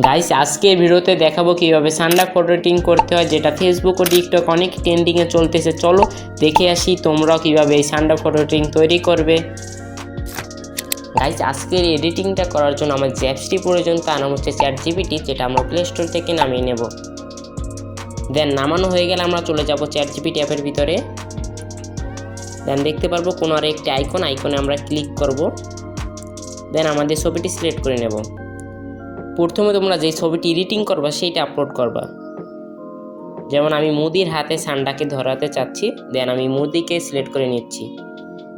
Guys আজকে ভিডিওতে দেখাবো কিভাবে সান্ডা ফটো এডিটিং করতে হয়, যেটা ফেসবুক ও টিকটক অনেক ট্রেন্ডিংয়ে চলতেছে। চলো দেখে আসি তোমরাও কিভাবে এই সান্ডা ফটো এডিটিং তৈরি করবে। গাইস আজকের এডিটিংটা করার জন্য আমার যে অ্যাপসটি প্রয়োজন তার নাম হচ্ছে চ্যাটজিপিটি, যেটা আমরা প্লে স্টোর থেকে নামিয়ে নেব। দেন নামানো হয়ে গেলে আমরা চলে যাব চ্যাটজিপিটি অ্যাপের ভিতরে। দেন দেখতে পারবো কোনো আর একটি আইকনে আমরা ক্লিক করব। দেন আমাদের ছবিটি সিলেক্ট করে নেব। প্রথমে তোমরা যে ছবিটি এডিটিং করবা সেইটা আপলোড করবা। যেমন আমি মুদির হাতে সান্ডাকে ধরাতে চাচ্ছি, দেন আমি মুদিকে সিলেক্ট করে নিচ্ছি।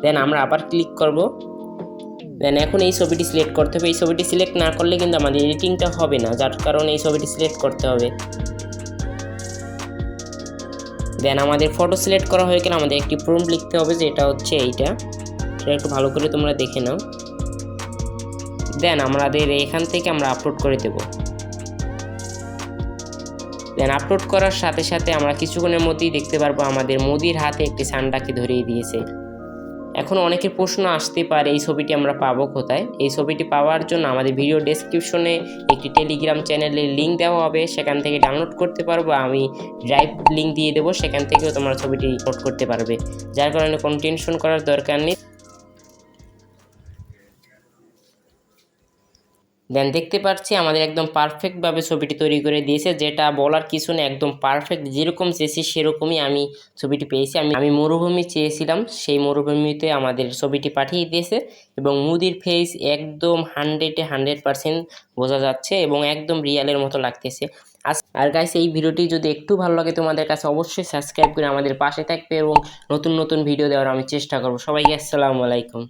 দেন আমরা আবার ক্লিক করব। দেন এখন এই ছবিটি সিলেক্ট করতে হবে। এই ছবিটি সিলেক্ট না করলে কিন্তু আমাদের এডিটিংটা হবে না, যার কারণে এই ছবিটি সিলেক্ট করতে হবে। দেন আমাদের ফটো সিলেক্ট করা হয়ে গেলে আমাদের একটি প্রম্পট লিখতে হবে, যেটা হচ্ছে এইটা। সেটা একটু ভালো করে তোমরা দেখে নাও। দেন আমাদের এখান থেকে আমরা আপলোড করে দেব। দেন আপলোড করার সাথে সাথে আমরা কিছুক্ষণের মধ্যেই দেখতে পারবো আমাদের মুদির হাতে একটি সান্ডাকে ধরিয়ে দিয়েছে। এখন অনেকের প্রশ্ন আসতে পারে এই ছবিটি আমরা পাবো কোথায়। এই ছবিটি পাওয়ার জন্য আমাদের ভিডিও ডেসক্রিপশনে একটি টেলিগ্রাম চ্যানেলের লিঙ্ক দেওয়া হবে, সেখান থেকে ডাউনলোড করতে পারবো। আমি ড্রাইভ লিঙ্ক দিয়ে দেবো, সেখান থেকেও তোমরা ছবিটি আপলোড করতে পারবে, যার কারণে কোনো টেনশন করার দরকার নেই। দেন দেখতে পাচ্ছি আমাদের একদম পারফেক্টভাবে ছবিটি তৈরি করে দিয়েছে, যেটা বলার কিছু না, একদম পারফেক্ট। যেরকম চেয়েছি সেরকমই আমি ছবিটি পেয়েছি। আমি মরুভূমি চেয়েছিলাম, সেই মরুভূমিতে আমাদের ছবিটি পাঠিয়ে দিয়েছে। এবং মুদির ফেস একদম 100% বোঝা যাচ্ছে এবং একদম রিয়ালের মতো লাগতেছে। আর গাইস এই ভিডিওটি যদি একটু ভালো লাগে তোমাদের কাছে, অবশ্যই সাবস্ক্রাইব করে আমাদের পাশে থাকবে এবং নতুন নতুন ভিডিও দেওয়ার আমি চেষ্টা করব। সবাইকে আসসালামু আলাইকুম।